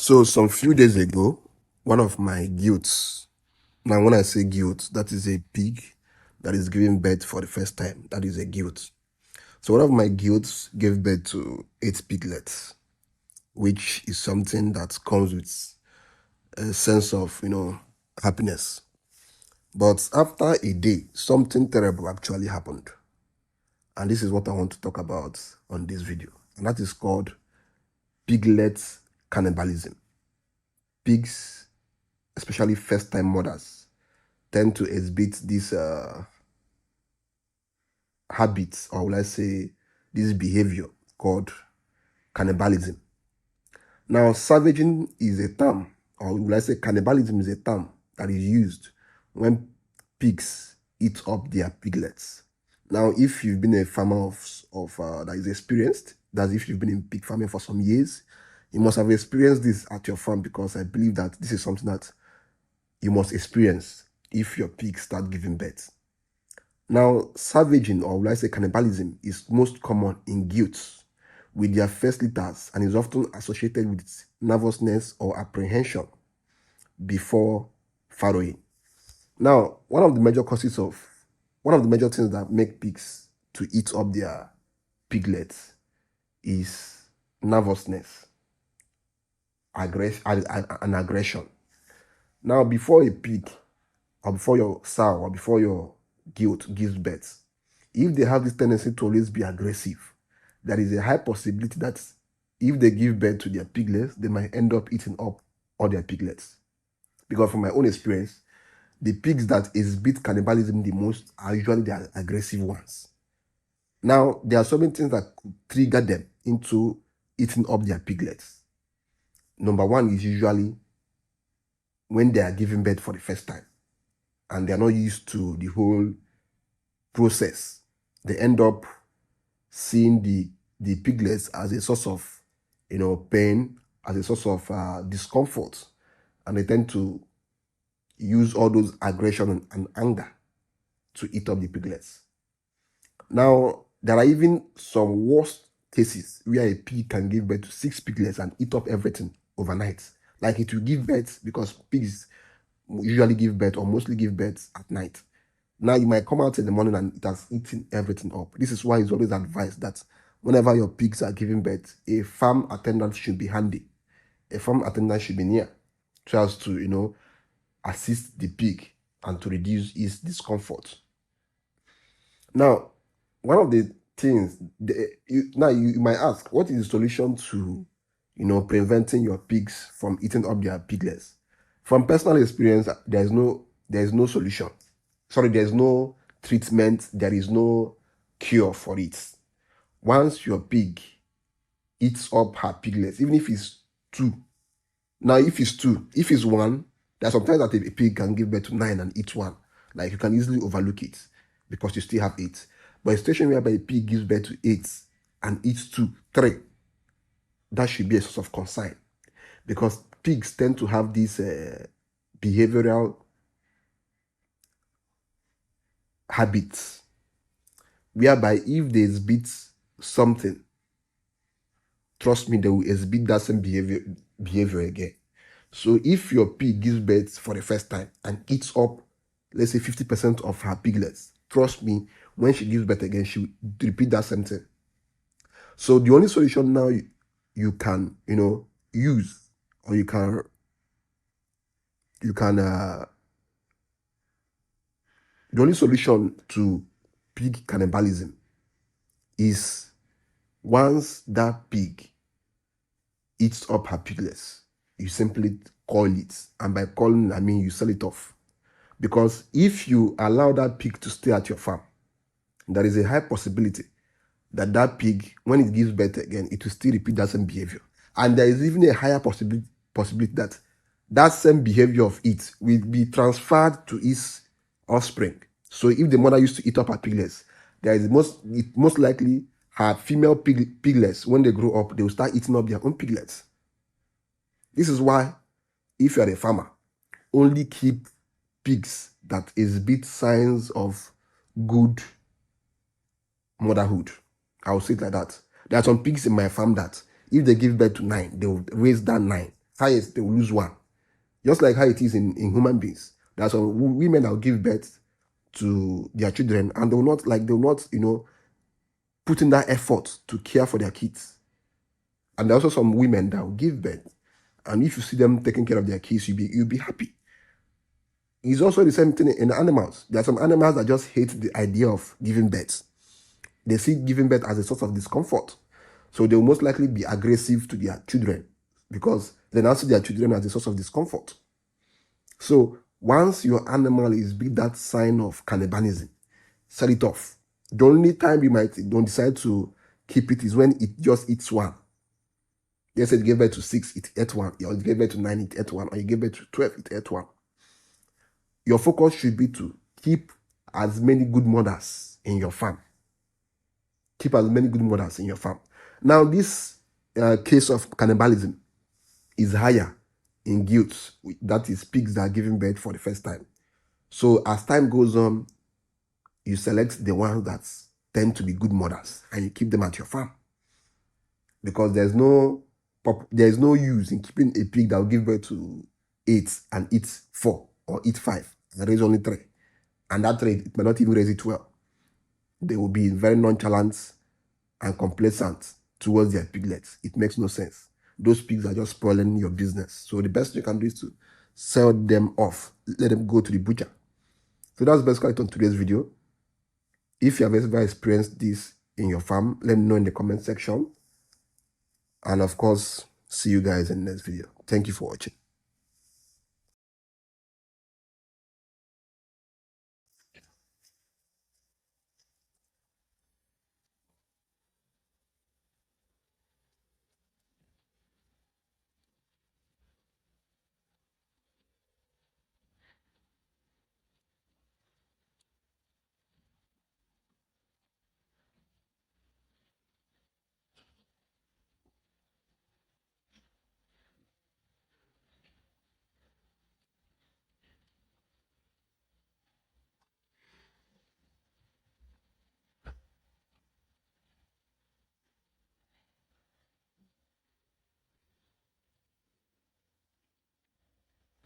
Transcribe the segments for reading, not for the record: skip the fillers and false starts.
So some few days ago, one of my goats, now when I say goat, that is a pig that is giving birth for the first time. That is a goat. So one of my goats gave birth to 8 piglets, which is something that comes with a sense of, happiness. But after a day, something terrible actually happened. And this is what I want to talk about on this video. And that is called piglet cannibalism. Pigs, especially first-time mothers, tend to exhibit this habit, or let's say this behavior called cannibalism. Now, savaging is a term, or let's say cannibalism is a term that is used when pigs eat up their piglets. Now, if you've been a farmer that is experienced, that's if you've been in pig farming for some years, you must have experienced this at your farm, because I believe that this is something that you must experience if your pigs start giving birth. Now, savaging, or let's say cannibalism, is most common in goats with their first litters and is often associated with nervousness or apprehension before farrowing. Now, one of the major things that make pigs to eat up their piglets is nervousness, and aggression. Now, before a pig, or before your sow, or before your goat gives birth, if they have this tendency to always be aggressive, there is a high possibility that if they give birth to their piglets, they might end up eating up all their piglets. Because from my own experience, the pigs that exhibit cannibalism the most are usually the aggressive ones. Now, there are so many things that could trigger them into eating up their piglets. Number one is usually when they are giving birth for the first time and they are not used to the whole process. They end up seeing the piglets as a source of, pain, as a source of discomfort, and they tend to use all those aggression and anger to eat up the piglets. Now, there are even some worst cases where a pig can give birth to 6 piglets and eat up everything overnight. Like it will give birth, because pigs usually give birth, or mostly give birth at night. Now, you might come out in the morning and it has eaten everything up. This is why it's always advised that whenever your pigs are giving birth, a farm attendant should be handy. A farm attendant should be near, so as to, assist the pig and to reduce its discomfort. Now, one of the things, you might ask, what is the solution to, preventing your pigs from eating up their piglets? From personal experience, there is no solution. Sorry, there's no treatment, there is no cure for it. Once your pig eats up her piglets, even if it's 2. Now, if it's 1, there are sometimes that a pig can give birth to 9 and eat 1. Like, you can easily overlook it because you still have 8. But a situation whereby a pig gives birth to 8 and eats 2, 3, that should be a source of concern, because pigs tend to have this behavioral habits whereby if they exhibit something, trust me, they will exhibit that same behavior again. So if your pig gives birth for the first time and eats up, let's say 50% of her piglets, trust me, when she gives birth again, she will repeat that same thing. So the only solution now you can, use, or you can the only solution to pig cannibalism is, once that pig eats up her piglets, you simply call it. And by calling, I mean you sell it off. Because if you allow that pig to stay at your farm, there is a high possibility that that pig, when it gives birth again, it will still repeat that same behavior. And there is even a higher possibility that that same behavior of it will be transferred to its offspring. So if the mother used to eat up her piglets, most likely her female piglets, when they grow up, they will start eating up their own piglets. This is why, if you are a farmer, only keep pigs that exhibit signs of good motherhood. I will say it like that. There are some pigs in my farm that if they give birth to 9, they will raise that 9 highest they will lose one. Just like how it is in human beings. There are some women that will give birth to their children and they will not, put in that effort to care for their kids. And there are also some women that will give birth. And if you see them taking care of their kids, you'll be happy. It's also the same thing in animals. There are some animals that just hate the idea of giving birth. They see giving birth as a source of discomfort. So they will most likely be aggressive to their children because they now see their children as a source of discomfort. So once your animal is big, that sign of cannibalism, sell it off. The only time you might don't decide to keep it is when it just eats one. Yes, it gave birth to 6, it ate one. Or it gave birth to 9, it ate one. Or you gave birth to 12, it ate one. Your focus should be to keep as many good mothers in your farm. Keep as many good mothers in your farm. Now, this case of cannibalism is higher in goats, that is pigs that are giving birth for the first time. So as time goes on, you select the ones that tend to be good mothers and you keep them at your farm. Because there is no use in keeping a pig that will give birth to 8 and eat 4 or eat 5 and raise only 3. And that 3, it may not even raise it well. They will be very nonchalant and complacent towards their piglets. It makes no sense. Those pigs are just spoiling your business. So the best you can do is to sell them off. Let them go to the butcher. So that's basically it on today's video. If you have ever experienced this in your farm, let me know in the comment section. And of course, see you guys in the next video. Thank you for watching.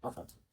Perfect.